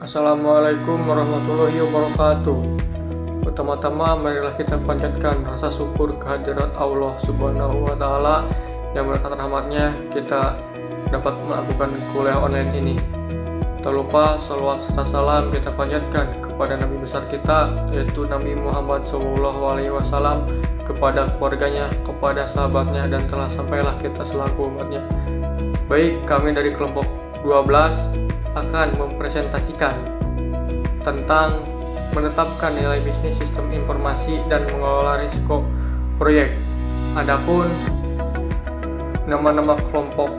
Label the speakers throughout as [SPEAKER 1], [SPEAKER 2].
[SPEAKER 1] Assalamualaikum warahmatullahi wabarakatuh. Pertama-tama marilah kita panjatkan rasa syukur kehadirat Allah Subhanahu wa Ta'ala yang berkat rahmatnya kita dapat melakukan kuliah online ini. Tak lupa salawat serta salam kita panjatkan kepada Nabi besar kita, yaitu Nabi Muhammad SAW, kepada keluarganya, kepada sahabatnya, dan telah sampailah kita selaku umatnya. Baik, kami dari kelompok 12 akan mempresentasikan tentang menetapkan nilai bisnis sistem informasi dan mengelola risiko proyek. Adapun nama-nama kelompok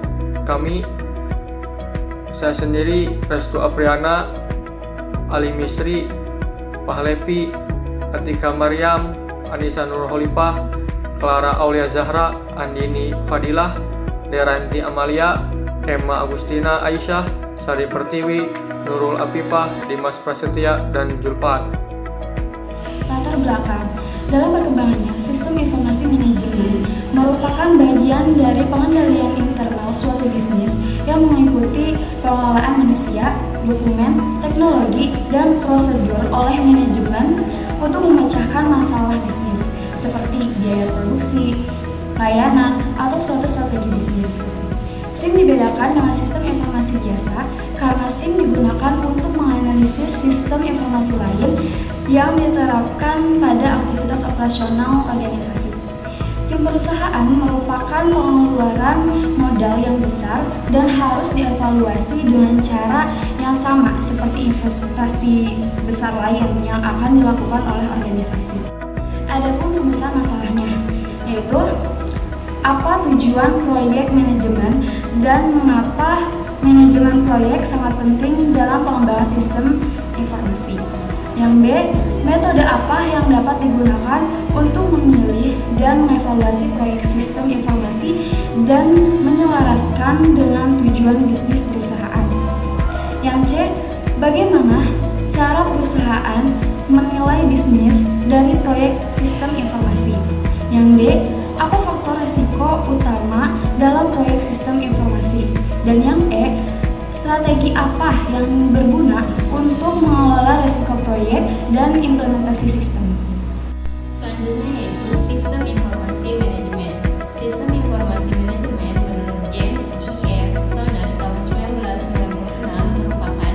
[SPEAKER 1] kami, saya sendiri Restu Apriana, Ali Misri, Pahlepi, Atika Maryam, Anissa Nurholipah, Clara Aulia Zahra, Andini Fadilah, Deranti Amalia, Emma Agustina Aisyah, Sari Pertiwi, Nurul Afifah, Dimas Prasetya, dan Julpan.
[SPEAKER 2] Latar belakang. Dalam perkembangannya, sistem informasi manajemen merupakan bagian dari pengendalian internal suatu bisnis yang mengikuti pengelolaan manusia, dokumen, teknologi, dan prosedur oleh manajemen untuk memecahkan masalah bisnis seperti biaya produksi, layanan, atau suatu strategi bisnis. SIM dibedakan dengan sistem informasi biasa karena SIM digunakan untuk menganalisis sistem informasi lain yang diterapkan pada aktivitas operasional organisasi. SIM perusahaan merupakan pengeluaran modal yang besar dan harus dievaluasi dengan cara yang sama seperti investasi besar lain yang akan dilakukan oleh organisasi. Adapun rumusan masalahnya, yaitu apa tujuan proyek manajemen dan mengapa manajemen proyek sangat penting dalam pengembangan sistem informasi. Yang B, metode apa yang dapat digunakan untuk memilih dan mengevaluasi proyek sistem informasi dan menyelaraskan dengan tujuan bisnis perusahaan. Yang C, bagaimana cara perusahaan menilai bisnis dari proyek sistem informasi. Yang D, apa faktor risiko utama dalam proyek sistem informasi? Dan yang E, strategi apa yang berguna untuk mengelola risiko proyek dan implementasi sistem?
[SPEAKER 3] Selanjutnya yaitu sistem informasi manajemen. Sistem informasi manajemen menurut James E. Stoner tahun 1996 merupakan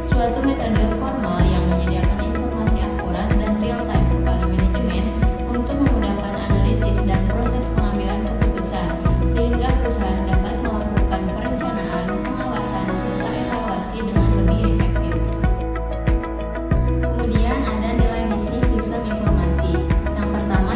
[SPEAKER 3] suatu metode formal yang menyediakan informasi akurat dan real-time kepada manajemen untuk memudahkan analisis dan proses pengambilan keputusan, sehingga perusahaan dapat melakukan perencanaan, pengawasan, serta evaluasi dengan lebih efektif. Kemudian ada nilai bisnis sistem informasi. Yang pertama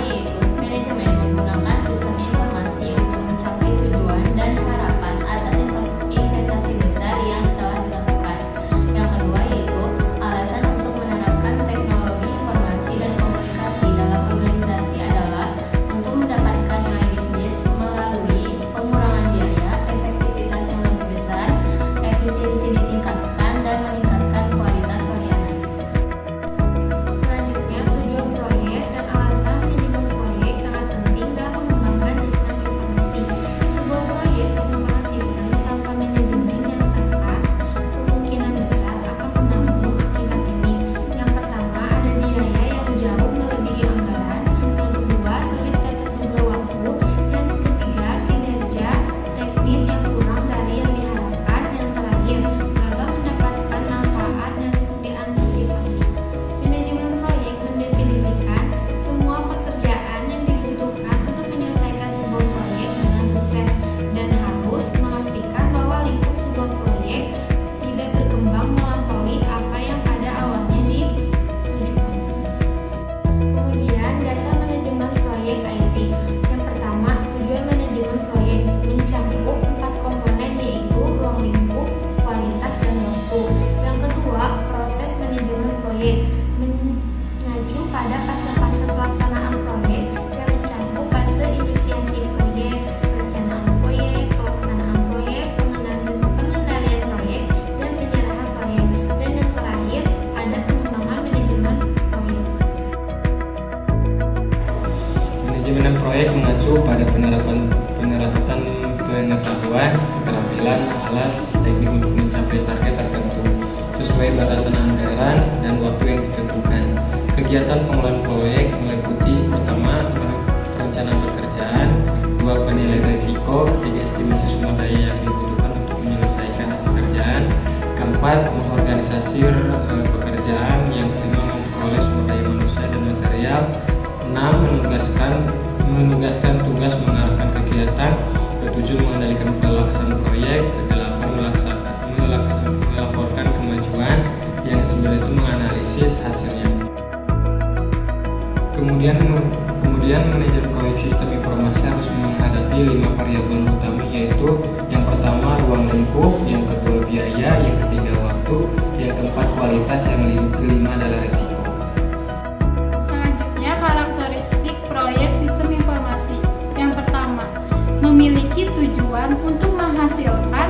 [SPEAKER 4] sesuai batasan anggaran dan waktu yang ditentukan. Kegiatan pengelolaan proyek meliputi pertama, perencanaan pekerjaan, dua, penilaian risiko, ketiga, estimasi sumber daya yang dibutuhkan untuk menyelesaikan pekerjaan, keempat, mengorganisasi pekerjaan, yang kelima, memperoleh sumber daya manusia dan material, enam, menugaskan tugas mengarahkan kegiatan, ketujuh, mengendalikan pelaksanaan proyek, kedelapan, melaporkan kemajuan, yang sembilan itu menganalisis hasilnya. Kemudian manajer proyek sistem informasi harus menghadapi 5 variabel utama, yaitu yang pertama ruang lingkup, yang kedua biaya, yang ketiga waktu, yang keempat kualitas, yang kelima adalah risiko.
[SPEAKER 5] Selanjutnya, karakteristik proyek sistem informasi. Yang pertama, memiliki tujuan untuk menghasilkan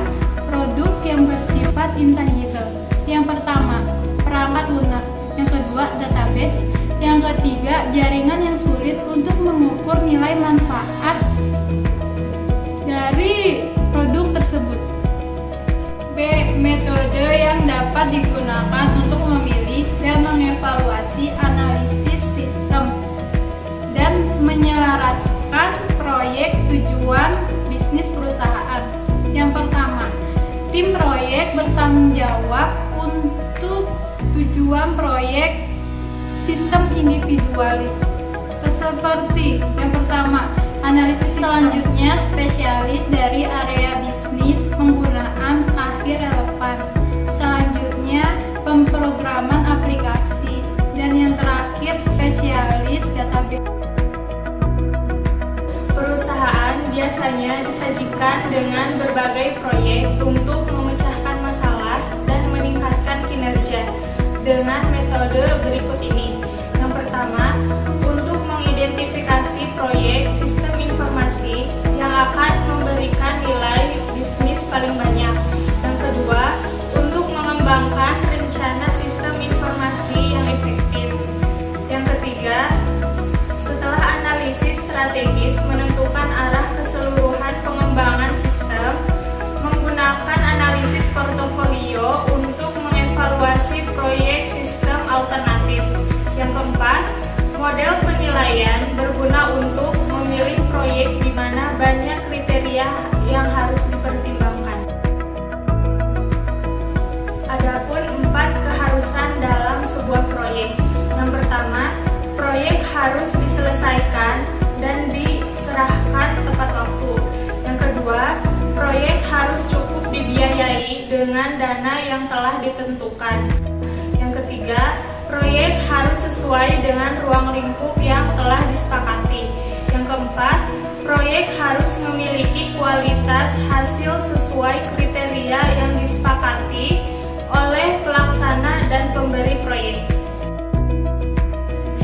[SPEAKER 5] produk yang bersifat intangible. Yang pertama, perangkat lunak. Yang kedua, database. Yang ketiga, jaringan yang sulit untuk mengukur nilai manfaat dari produk tersebut. B. Metode yang dapat digunakan untuk memilih dan mengevaluasi analisis sistem dan menyelaraskan proyek tujuan bisnis perusahaan. Yang pertama, tim proyek bertanggung jawab untuk tujuan proyek sistem individualis, seperti yang pertama, analisis sistem. Selanjutnya, spesialis dari area bisnis, penggunaan akhir relevan. Selanjutnya, pemrograman aplikasi. Dan yang terakhir, spesialis database.
[SPEAKER 6] Perusahaan biasanya disajikan dengan berbagai proyek untuk memecahkan masalah dan meningkatkan kinerja dengan metode berikut ini. Yang pertama, untuk mengidentifikasi proyek sistem informasi yang akan memberikan nilai bisnis paling banyak. Yang kedua, untuk mengembangkan rencana sistem informasi yang efektif. Yang ketiga, setelah analisis strategis menentukan arah keseluruhan pengembangan sistem, menggunakan analisis portofolio untuk mengevaluasi proyek sistem alternatif. Yang keempat, model penilaian berguna untuk memilih proyek di mana banyak kriteria yang harus dipertimbangkan. Adapun 4 keharusan dalam sebuah proyek. Yang pertama, proyek harus diselesaikan dan diserahkan tepat waktu. Yang kedua, proyek harus cukup dibiayai dengan dana yang telah ditentukan. Yang ketiga, proyek harus sesuai dengan ruang lingkup yang telah disepakati. Yang keempat, proyek harus memiliki kualitas hasil sesuai kriteria yang disepakati oleh pelaksana dan pemberi proyek.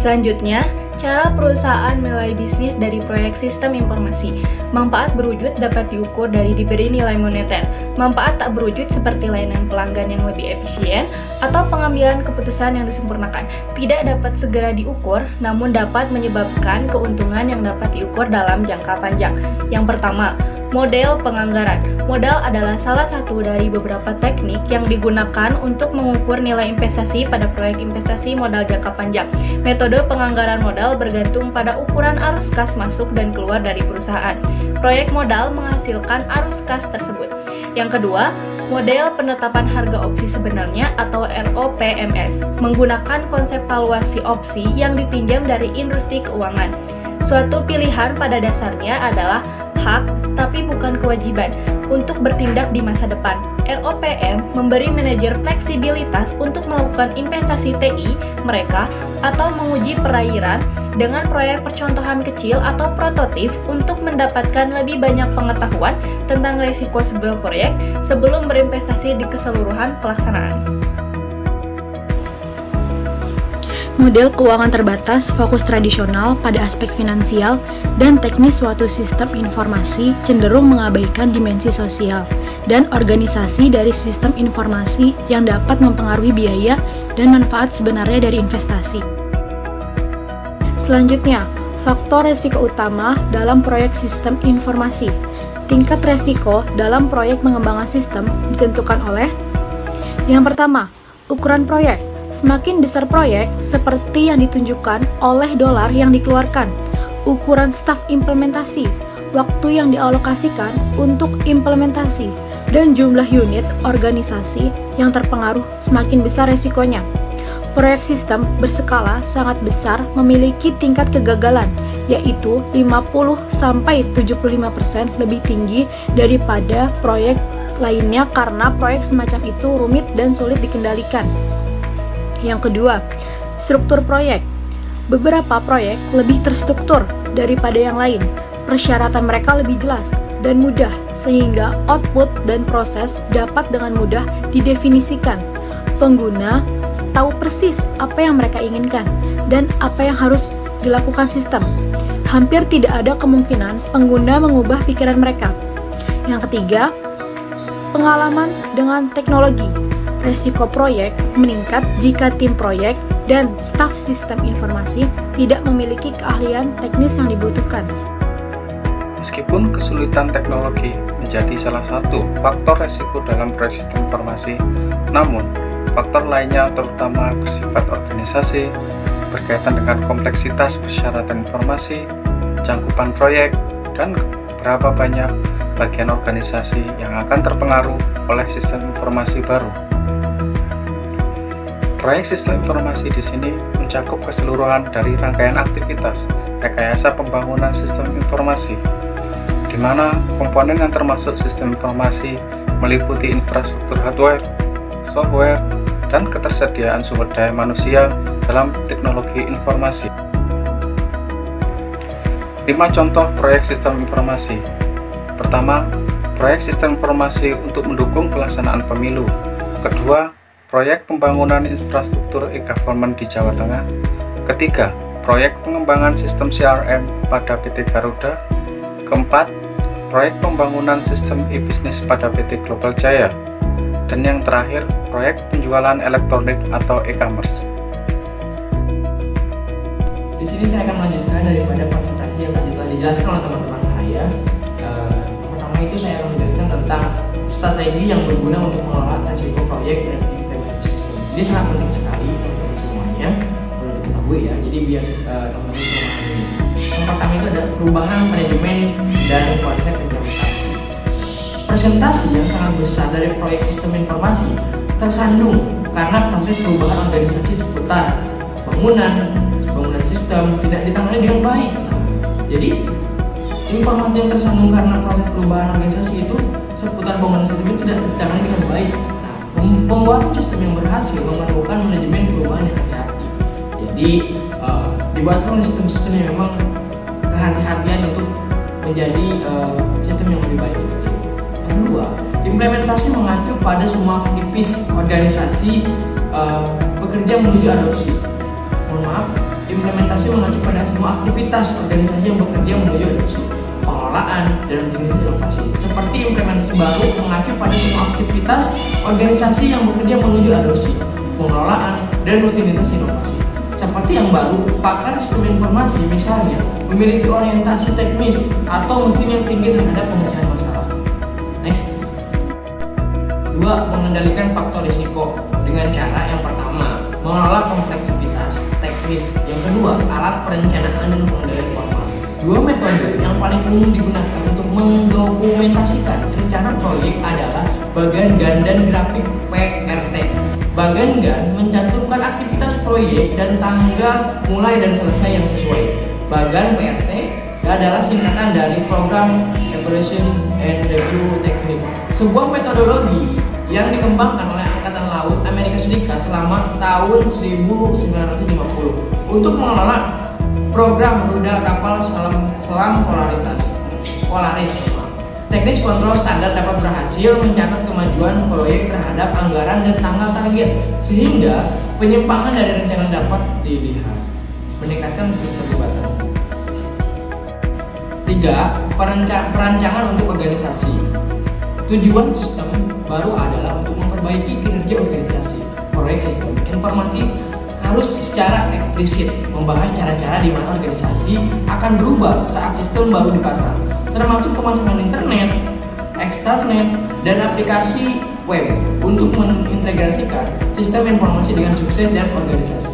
[SPEAKER 2] Selanjutnya, cara perusahaan menilai bisnis dari proyek sistem informasi. Manfaat berwujud dapat diukur dari diberi nilai moneter. Manfaat tak berwujud seperti layanan pelanggan yang lebih efisien atau pengambilan keputusan yang disempurnakan. Tidak dapat segera diukur, namun dapat menyebabkan keuntungan yang dapat diukur dalam jangka panjang. Yang pertama, model penganggaran. Modal adalah salah satu dari beberapa teknik yang digunakan untuk mengukur nilai investasi pada proyek investasi modal jangka panjang. Metode penganggaran modal bergantung pada ukuran arus kas masuk dan keluar dari perusahaan. Proyek modal menghasilkan arus kas tersebut. Yang kedua, model penetapan harga opsi sebenarnya atau ROPMS, menggunakan konsep valuasi opsi yang dipinjam dari industri keuangan. Suatu pilihan pada dasarnya adalah hak, tapi bukan kewajiban, untuk bertindak di masa depan. ROPM memberi manajer fleksibilitas untuk melakukan investasi TI mereka atau menguji perairan dengan proyek percontohan kecil atau prototip untuk mendapatkan lebih banyak pengetahuan tentang risiko sebuah proyek sebelum berinvestasi di keseluruhan pelaksanaan.
[SPEAKER 7] Model keuangan terbatas fokus tradisional pada aspek finansial dan teknis suatu sistem informasi cenderung mengabaikan dimensi sosial dan organisasi dari sistem informasi yang dapat mempengaruhi biaya dan manfaat sebenarnya dari investasi. Selanjutnya, faktor resiko utama dalam proyek sistem informasi. Tingkat resiko dalam proyek pengembangan sistem ditentukan oleh yang pertama, ukuran proyek. Semakin besar proyek, seperti yang ditunjukkan oleh dolar yang dikeluarkan. Ukuran staf implementasi, waktu yang dialokasikan untuk implementasi, dan jumlah unit organisasi yang terpengaruh semakin besar resikonya. Proyek sistem berskala sangat besar memiliki tingkat kegagalan, yaitu 50-75% lebih tinggi daripada proyek lainnya karena proyek semacam itu rumit dan sulit dikendalikan. Yang kedua, struktur proyek. Beberapa proyek lebih terstruktur daripada yang lain. Persyaratan mereka lebih jelas dan mudah, sehingga output dan proses dapat dengan mudah didefinisikan. Pengguna tahu persis apa yang mereka inginkan dan apa yang harus dilakukan sistem. Hampir tidak ada kemungkinan pengguna mengubah pikiran mereka. Yang ketiga, pengalaman dengan teknologi. Resiko proyek meningkat jika tim proyek dan staf sistem informasi tidak memiliki keahlian teknis yang dibutuhkan.
[SPEAKER 8] Meskipun kesulitan teknologi menjadi salah satu faktor resiko dalam proyek sistem informasi, namun faktor lainnya terutama bersifat organisasi, berkaitan dengan kompleksitas persyaratan informasi, cakupan proyek, dan berapa banyak bagian organisasi yang akan terpengaruh oleh sistem informasi baru. Proyek sistem informasi di sini mencakup keseluruhan dari rangkaian aktivitas rekayasa pembangunan sistem informasi, di mana komponen yang termasuk sistem informasi meliputi infrastruktur hardware, software, dan ketersediaan sumber daya manusia dalam teknologi informasi. 5 contoh proyek sistem informasi. Pertama, proyek sistem informasi untuk mendukung pelaksanaan pemilu. Kedua, proyek pembangunan infrastruktur e-government di Jawa Tengah. Ketiga, proyek pengembangan sistem CRM pada PT Garuda. Keempat, proyek pembangunan sistem e-bisnis pada PT Global Jaya. Dan yang terakhir, proyek penjualan elektronik atau e-commerce.
[SPEAKER 9] Di sini saya akan melanjutkan daripada presentasi yang tadi telah dijelaskan oleh teman-teman saya. Pertama itu saya akan menjelaskan tentang strategi yang berguna untuk mengelola risiko proyek dan implementasi sistem. Ini sangat penting sekali untuk semuanya perlu diketahui ya. Jadi biar teman-teman bisa memahami. Yang pertama itu ada perubahan manajemen dan konsep implementasi. Presentasi yang sangat besar dari proyek sistem informasi tersandung karena proses perubahan organisasi seputar bangunan sistem tidak ditangani dengan baik. Jadi informasi yang tersandung karena proses perubahan organisasi itu seputar bangunan sistem itu tidak ditangani dengan baik. Pembuat sistem yang berhasil memerlukan manajemen perubahan yang hati-hati. Jadi dibuatkan sistem-sistem yang memang kehati-hatian untuk menjadi sistem yang lebih baik. Yang kedua, implementasi mengacu pada semua aktivis organisasi bekerja menuju adopsi. Mohon maaf, implementasi mengacu pada semua aktivitas organisasi yang bekerja menuju adopsi, pengelolaan, dan inovasi. Seperti implementasi baru mengacu pada semua aktivitas organisasi yang bekerja menuju adopsi, pengelolaan, dan rutinitas inovasi. Seperti yang baru, pakar sistem informasi misalnya memiliki orientasi teknis atau mesin yang tinggi terhadap pemecahan masalah. Next. 2. Mengendalikan faktor risiko dengan cara yang pertama, mengelola kompleksitas teknis. Yang kedua, alat perencanaan dan pengendalian formal. 2 metode yang paling umum digunakan untuk mendokumentasikan rencana proyek adalah bagan GAN dan grafik PRT. Bagan GAN mencantumkan aktivitas proyek dan tanggal mulai dan selesai yang sesuai. Bagan PRT adalah singkatan dari Program Evaluation and Review Technique, sebuah metodologi yang dikembangkan oleh Angkatan Laut Amerika Serikat selama tahun 1950 untuk mengelola program rudal kapal selam Polaris. Teknis kontrol standar dapat berhasil mencatat kemajuan proyek terhadap anggaran dan tanggal target, sehingga penyimpangan dari rencana dapat dilihat, meningkatkan keterlibatan. 3. Perancangan untuk organisasi. Tujuan sistem baru adalah untuk memperbaiki kinerja organisasi. Proyek sistem informasi harus secara eksplisit membahas cara-cara di mana organisasi akan berubah saat sistem baru dipasang, termasuk pemasangan internet, eksternet, dan aplikasi web untuk mengintegrasikan sistem informasi dengan sukses dan organisasi.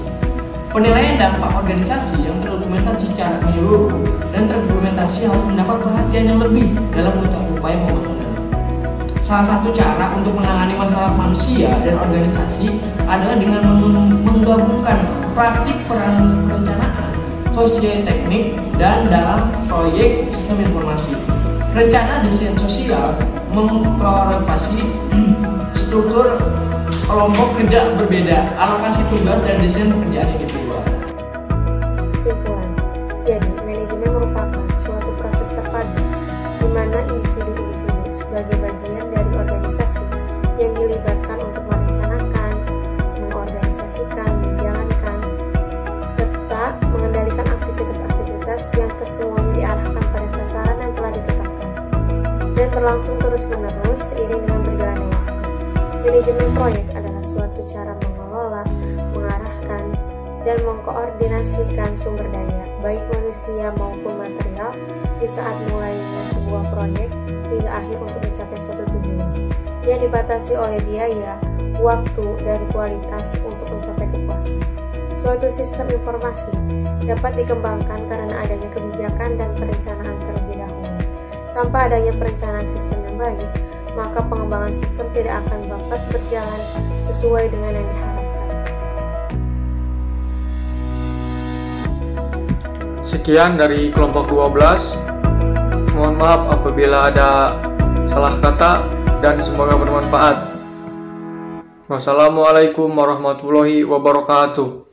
[SPEAKER 9] Penilaian dampak organisasi yang terdokumentasi secara menyeluruh dan terdokumentasi harus mendapat perhatian yang lebih dalam upaya pembangunan. Salah satu cara untuk menangani masalah manusia dan organisasi adalah dengan menggabungkan praktik perencanaan, sosio-teknik, dan dalam proyek sistem informasi. Rencana desain sosial mengklarifikasi struktur kelompok kerja berbeda, alokasi tugas, dan desain pekerjaan yang kedua.
[SPEAKER 10] Kesimpulan, jadi manajemen merupakan suatu proses terpadu di mana individu-individu sebagai bagian dari organisasi yang dilibatkan untuk merencanakan, mengorganisasikan, menjalankan, serta mengendalikan aktivitas-aktivitas yang kesemuanya diarahkan pada sasaran yang telah ditetapkan dan berlangsung terus-menerus seiring dengan berjalannya waktu. Manajemen proyek adalah suatu cara mengelola, mengarahkan, dan mengkoordinasikan sumber daya, baik manusia maupun material, di saat mulainya sebuah proyek hingga akhir untuk mencapai suatu tujuan, yang dibatasi oleh biaya, waktu, dan kualitas untuk mencapai kepuasan. Suatu sistem informasi dapat dikembangkan karena adanya kebijakan dan perencanaan terlebih dahulu. Tanpa adanya perencanaan sistem yang baik, maka pengembangan sistem tidak akan dapat berjalan sesuai dengan yang diharapkan.
[SPEAKER 1] Sekian dari kelompok 12. Mohon maaf apabila ada salah kata dan semoga bermanfaat. Wassalamualaikum warahmatullahi wabarakatuh.